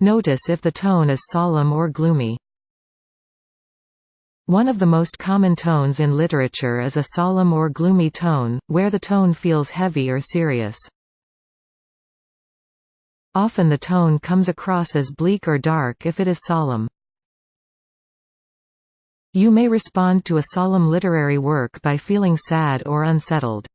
Notice if the tone is solemn or gloomy. One of the most common tones in literature is a solemn or gloomy tone, where the tone feels heavy or serious. Often the tone comes across as bleak or dark if it is solemn. You may respond to a solemn literary work by feeling sad or unsettled.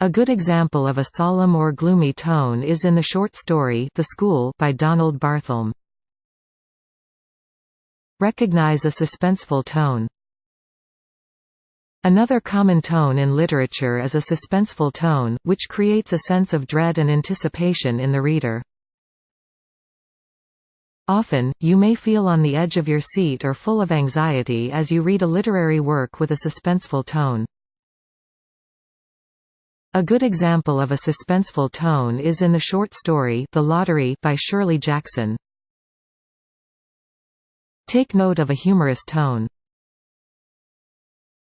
A good example of a solemn or gloomy tone is in the short story The School by Donald Barthelme. Recognize a suspenseful tone. Another common tone in literature is a suspenseful tone, which creates a sense of dread and anticipation in the reader. Often, you may feel on the edge of your seat or full of anxiety as you read a literary work with a suspenseful tone. A good example of a suspenseful tone is in the short story The Lottery by Shirley Jackson. Take note of a humorous tone.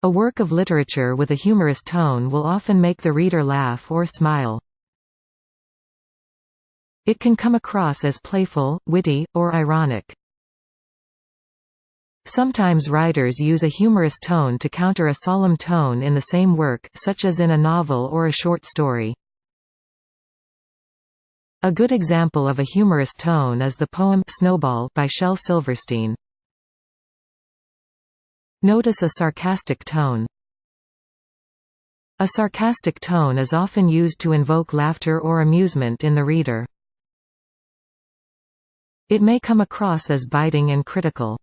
A work of literature with a humorous tone will often make the reader laugh or smile. It can come across as playful, witty, or ironic. Sometimes writers use a humorous tone to counter a solemn tone in the same work, such as in a novel or a short story. A good example of a humorous tone is the poem Snowball by Shel Silverstein. Notice a sarcastic tone. A sarcastic tone is often used to invoke laughter or amusement in the reader. It may come across as biting and critical.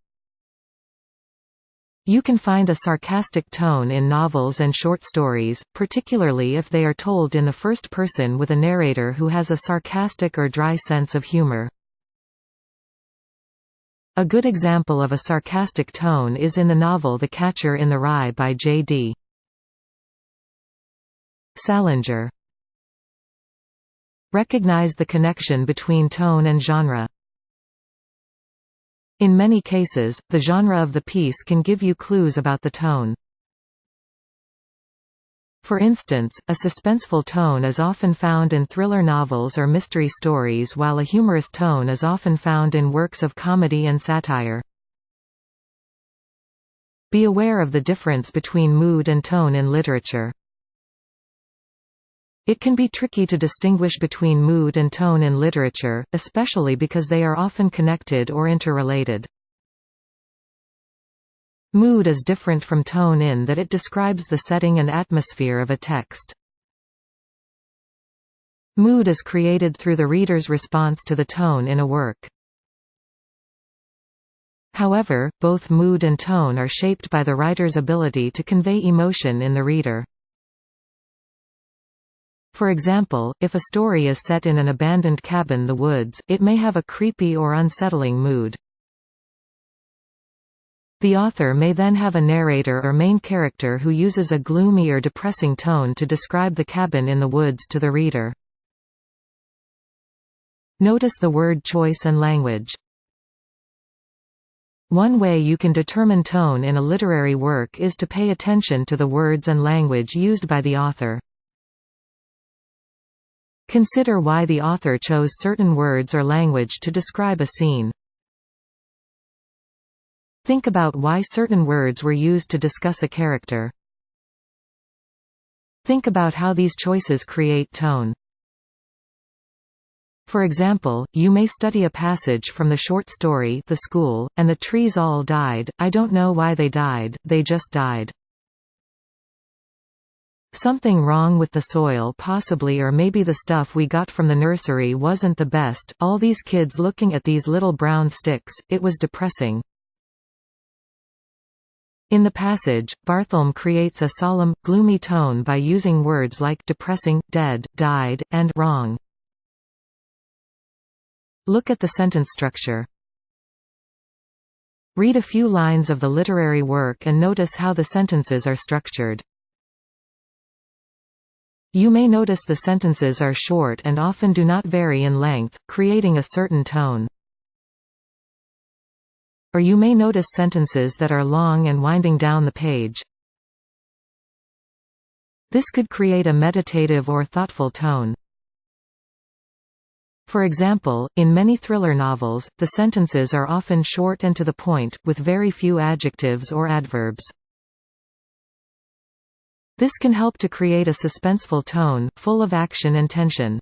You can find a sarcastic tone in novels and short stories, particularly if they are told in the first person with a narrator who has a sarcastic or dry sense of humor. A good example of a sarcastic tone is in the novel The Catcher in the Rye by J.D. Salinger. Recognize the connection between tone and genre. In many cases, the genre of the piece can give you clues about the tone. For instance, a suspenseful tone is often found in thriller novels or mystery stories, while a humorous tone is often found in works of comedy and satire. Be aware of the difference between mood and tone in literature. It can be tricky to distinguish between mood and tone in literature, especially because they are often connected or interrelated. Mood is different from tone in that it describes the setting and atmosphere of a text. Mood is created through the reader's response to the tone in a work. However, both mood and tone are shaped by the writer's ability to convey emotion in the reader. For example, if a story is set in an abandoned cabin in the woods, it may have a creepy or unsettling mood. The author may then have a narrator or main character who uses a gloomy or depressing tone to describe the cabin in the woods to the reader. Notice the word choice and language. One way you can determine tone in a literary work is to pay attention to the words and language used by the author. Consider why the author chose certain words or language to describe a scene. Think about why certain words were used to discuss a character. Think about how these choices create tone. For example, you may study a passage from the short story The School, and the trees all died. I don't know why they died, they just died. Something wrong with the soil possibly, or maybe the stuff we got from the nursery wasn't the best, all these kids looking at these little brown sticks, it was depressing. In the passage, Barthelme creates a solemn, gloomy tone by using words like depressing, dead, died, and wrong. Look at the sentence structure. Read a few lines of the literary work and notice how the sentences are structured. You may notice the sentences are short and often do not vary in length, creating a certain tone. Or you may notice sentences that are long and winding down the page. This could create a meditative or thoughtful tone. For example, in many thriller novels, the sentences are often short and to the point, with very few adjectives or adverbs. This can help to create a suspenseful tone, full of action and tension.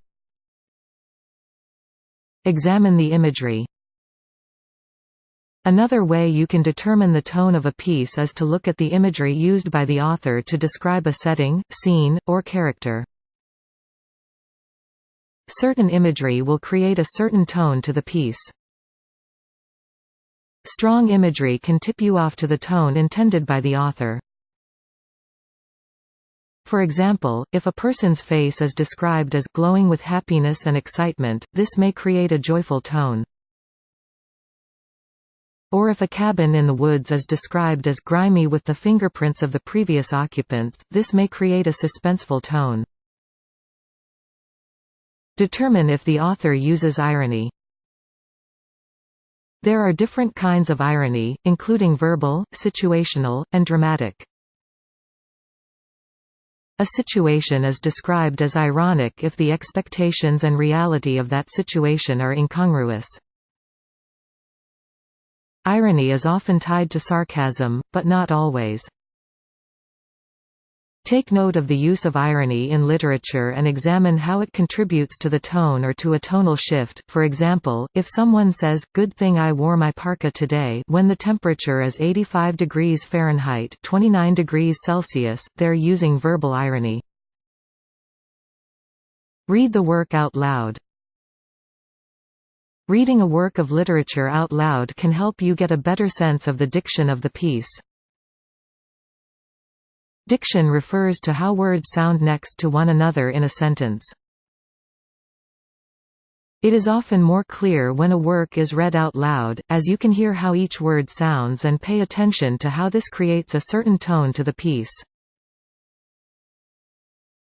Examine the imagery. Another way you can determine the tone of a piece is to look at the imagery used by the author to describe a setting, scene, or character. Certain imagery will create a certain tone to the piece. Strong imagery can tip you off to the tone intended by the author. For example, if a person's face is described as glowing with happiness and excitement, this may create a joyful tone. Or if a cabin in the woods is described as grimy with the fingerprints of the previous occupants, this may create a suspenseful tone. Determine if the author uses irony. There are different kinds of irony, including verbal, situational, and dramatic. A situation is described as ironic if the expectations and reality of that situation are incongruous. Irony is often tied to sarcasm, but not always. Take note of the use of irony in literature and examine how it contributes to the tone or to a tonal shift. For example, if someone says, "Good thing I wore my parka today," when the temperature is 85 degrees Fahrenheit, 29 degrees Celsius, they're using verbal irony. Read the work out loud. Reading a work of literature out loud can help you get a better sense of the diction of the piece. Diction refers to how words sound next to one another in a sentence. It is often more clear when a work is read out loud, as you can hear how each word sounds and pay attention to how this creates a certain tone to the piece.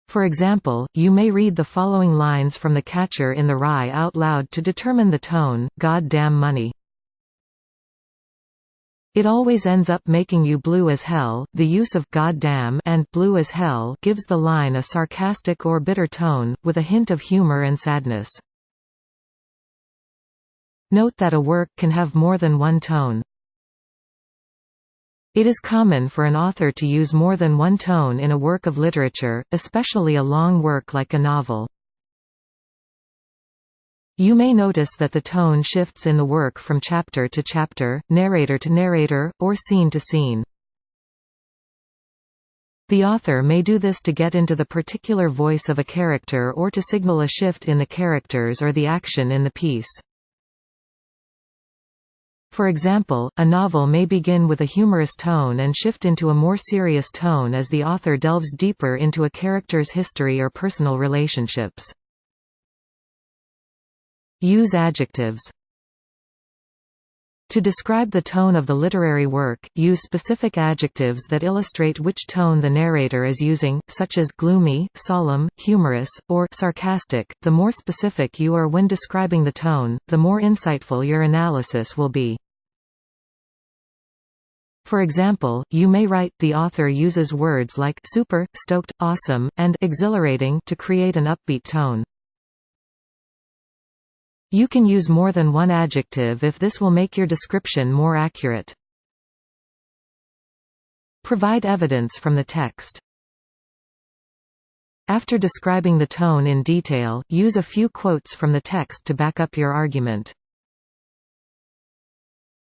For example, you may read the following lines from The Catcher in the Rye out loud to determine the tone: "God damn money. It always ends up making you blue as hell." The use of "god damn" and "blue as hell" gives the line a sarcastic or bitter tone, with a hint of humor and sadness. Note that a work can have more than one tone. It is common for an author to use more than one tone in a work of literature, especially a long work like a novel. You may notice that the tone shifts in the work from chapter to chapter, narrator to narrator, or scene to scene. The author may do this to get into the particular voice of a character or to signal a shift in the characters or the action in the piece. For example, a novel may begin with a humorous tone and shift into a more serious tone as the author delves deeper into a character's history or personal relationships. Use adjectives. To describe the tone of the literary work, use specific adjectives that illustrate which tone the narrator is using, such as gloomy, solemn, humorous, or sarcastic. The more specific you are when describing the tone, the more insightful your analysis will be. For example, you may write, "The author uses words like super, stoked, awesome, and exhilarating to create an upbeat tone." You can use more than one adjective if this will make your description more accurate. Provide evidence from the text. After describing the tone in detail, use a few quotes from the text to back up your argument.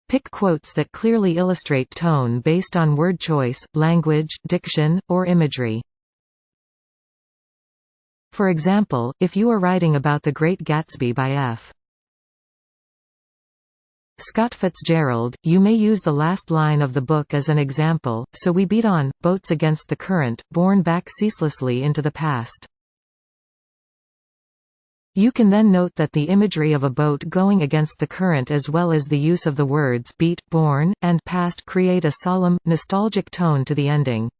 Pick quotes that clearly illustrate tone based on word choice, language, diction, or imagery. For example, if you are writing about The Great Gatsby by F. Scott Fitzgerald, you may use the last line of the book as an example: "So we beat on, boats against the current, borne back ceaselessly into the past." You can then note that the imagery of a boat going against the current as well as the use of the words beat, borne, and past create a solemn, nostalgic tone to the ending.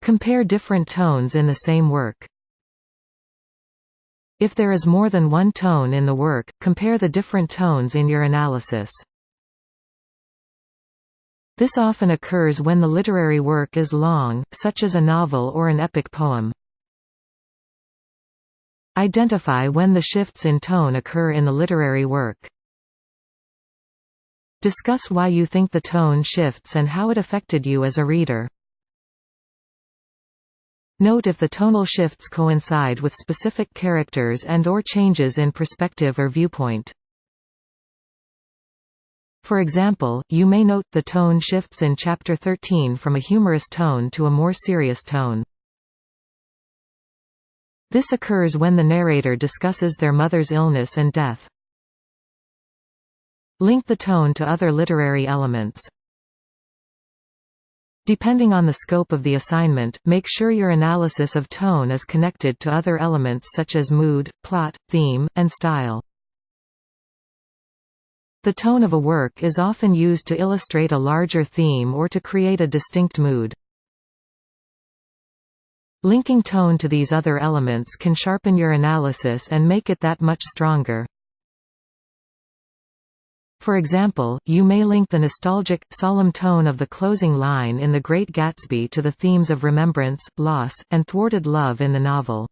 Compare different tones in the same work. If there is more than one tone in the work, compare the different tones in your analysis. This often occurs when the literary work is long, such as a novel or an epic poem. Identify when the shifts in tone occur in the literary work. Discuss why you think the tone shifts and how it affected you as a reader. Note if the tonal shifts coincide with specific characters and/or changes in perspective or viewpoint. For example, you may note the tone shifts in Chapter 13 from a humorous tone to a more serious tone. This occurs when the narrator discusses their mother's illness and death. Link the tone to other literary elements. Depending on the scope of the assignment, make sure your analysis of tone is connected to other elements such as mood, plot, theme, and style. The tone of a work is often used to illustrate a larger theme or to create a distinct mood. Linking tone to these other elements can sharpen your analysis and make it that much stronger. For example, you may link the nostalgic, solemn tone of the closing line in The Great Gatsby to the themes of remembrance, loss, and thwarted love in the novel.